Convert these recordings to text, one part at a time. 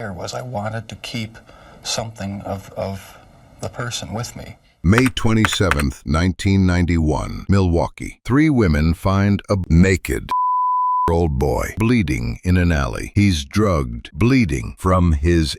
Was I wanted to keep something of the person with me. May 27, 1991, Milwaukee. 3 women find a naked-old boy bleeding in an alley. He's drugged, bleeding from his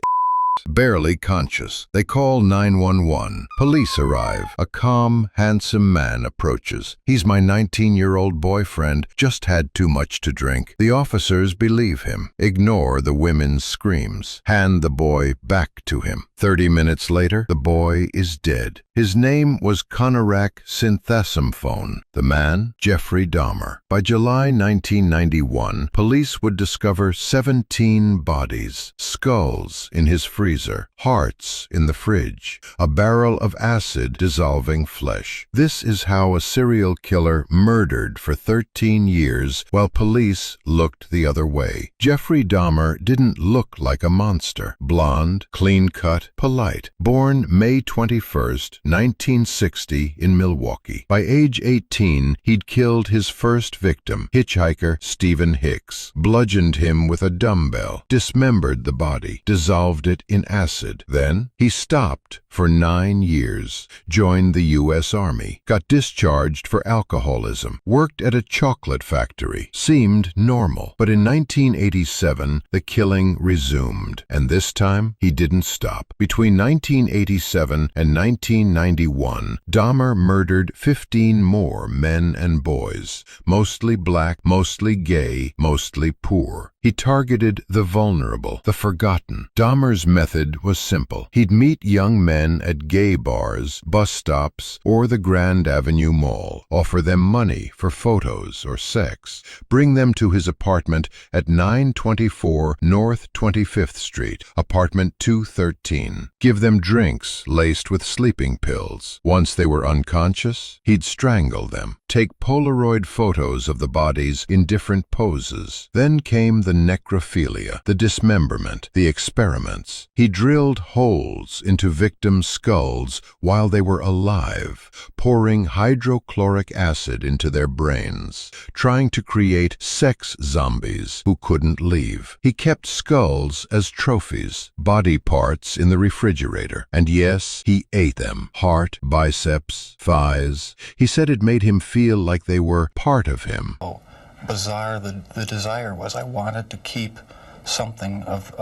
barely conscious. They call 911. Police arrive. A calm, handsome man approaches. He's my 19-year-old boyfriend, just had too much to drink. The officers believe him. Ignore the women's screams. Hand the boy back to him. 30 minutes later, the boy is dead. His name was Konerak Sinthasomphone. The man, Jeffrey Dahmer. By July 1991, police would discover 17 bodies, skulls in his freezer, hearts in the fridge, a barrel of acid dissolving flesh. This is how a serial killer murdered for 13 years while police looked the other way. Jeffrey Dahmer didn't look like a monster. Blonde, clean-cut, polite. Born May 21st, 1960 in Milwaukee. By age 18, he'd killed his first victim, hitchhiker Stephen Hicks, bludgeoned him with a dumbbell, dismembered the body, dissolved it in acid. Then he stopped for 9 years, joined the U.S. Army, got discharged for alcoholism, worked at a chocolate factory, seemed normal. But in 1987, the killing resumed, and this time he didn't stop. Between 1987 and 1991, Dahmer murdered 15 more men and boys, mostly black, mostly gay, mostly poor. He targeted the vulnerable, the forgotten. Dahmer's method was simple. He'd meet young men at gay bars, bus stops, or the Grand Avenue Mall, offer them money for photos or sex, bring them to his apartment at 924 North 25th Street, apartment 213, give them drinks laced with sleeping pills. Once they were unconscious, he'd strangle them, take Polaroid photos of the bodies in different poses. Then came the necrophilia, the dismemberment, the experiments. He drilled holes into victims' skulls while they were alive, pouring hydrochloric acid into their brains, trying to create sex zombies who couldn't leave. He kept skulls as trophies, body parts in the refrigerator. And yes, he ate them. Heart, biceps, thighs. He said it made him feel like they were part of him. Oh, bizarre, the desire was I wanted to keep something of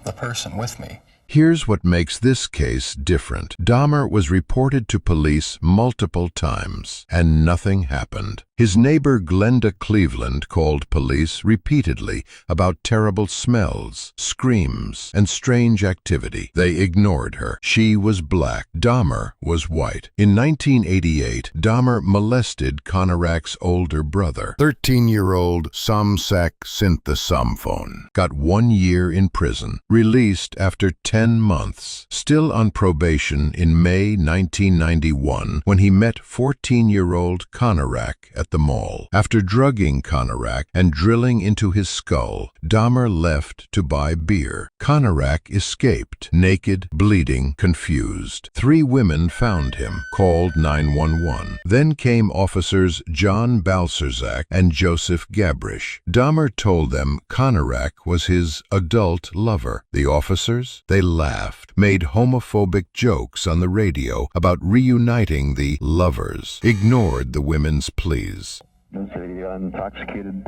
the person with me. Here's what makes this case different. Dahmer was reported to police multiple times, and nothing happened. His neighbor Glenda Cleveland called police repeatedly about terrible smells, screams, and strange activity. They ignored her. She was black. Dahmer was white. In 1988, Dahmer molested Konerak's older brother, 13-year-old Konerak Sinthasomphone. Got 1 year in prison. Released after 10 months. Still on probation in May 1991 when he met 14-year-old Konerak at the mall. After drugging Konerak and drilling into his skull, Dahmer left to buy beer. Konerak escaped, naked, bleeding, confused. 3 women found him, called 911. Then came officers John Balcerzak and Joseph Gabrish. Dahmer told them Konerak was his adult lover. The officers? They laughed, made homophobic jokes on the radio about reuniting the lovers, ignored the women's pleas. Is the intoxicated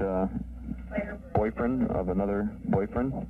boyfriend of another boyfriend? Well,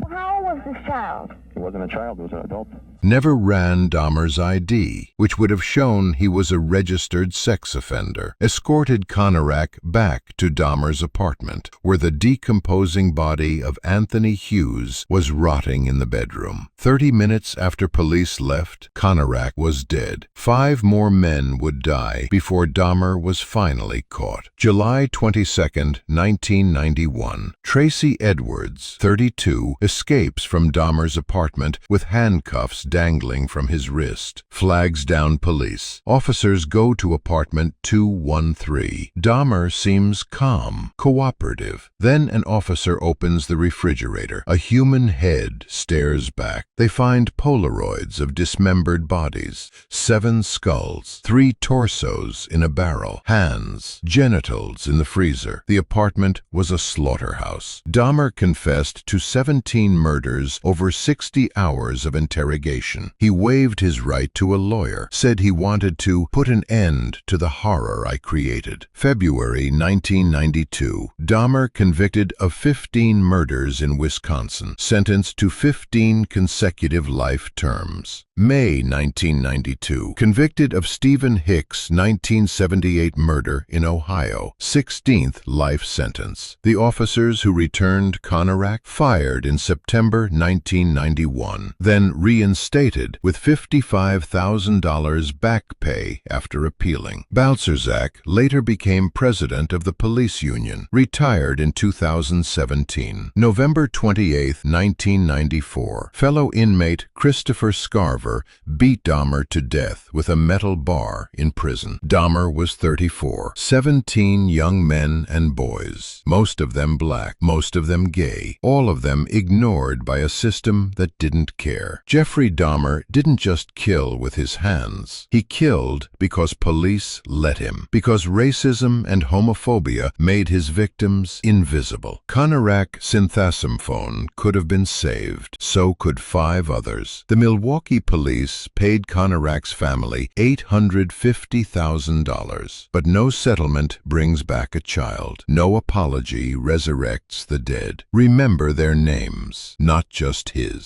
how old was this child? He wasn't a child, he was an adult. Never ran Dahmer's ID, which would have shown he was a registered sex offender. Escorted Konerak back to Dahmer's apartment, where the decomposing body of Anthony Hughes was rotting in the bedroom. 30 minutes after police left, Konerak was dead. 5 more men would die before Dahmer was finally caught. July 22nd, 1991. Tracy Edwards, 32, escapes from Dahmer's apartment apartment with handcuffs dangling from his wrist. Flags down police. Officers go to apartment 213. Dahmer seems calm, cooperative. Then an officer opens the refrigerator. A human head stares back. They find Polaroids of dismembered bodies, 7 skulls, 3 torsos in a barrel, hands, genitals in the freezer. The apartment was a slaughterhouse. Dahmer confessed to 17 murders over 60 hours of interrogation. He waived his right to a lawyer, said he wanted to put an end to the horror I created. February 1992. Dahmer convicted of 15 murders in Wisconsin, sentenced to 15 consecutive life terms. May 1992. Convicted of Stephen Hicks' 1978 murder in Ohio, 16th life sentence. The officers who returned Konerak fired in September 1991, then reinstated with $55,000 back pay after appealing. Balcerzak later became president of the police union, retired in 2017. November 28, 1994. Fellow inmate Christopher Scarver beat Dahmer to death with a metal bar in prison. Dahmer was 34. 17 young men and boys, most of them black, most of them gay, all of them ignored by a system that didn't care. Jeffrey Dahmer didn't just kill with his hands. He killed because police let him, because racism and homophobia made his victims invisible. Konerak Sinthasomphone could have been saved. So could 5 others. The Milwaukee police paid Konerak's family $850,000. But no settlement brings back a child. No apology resurrects the dead. Remember their names, not just his.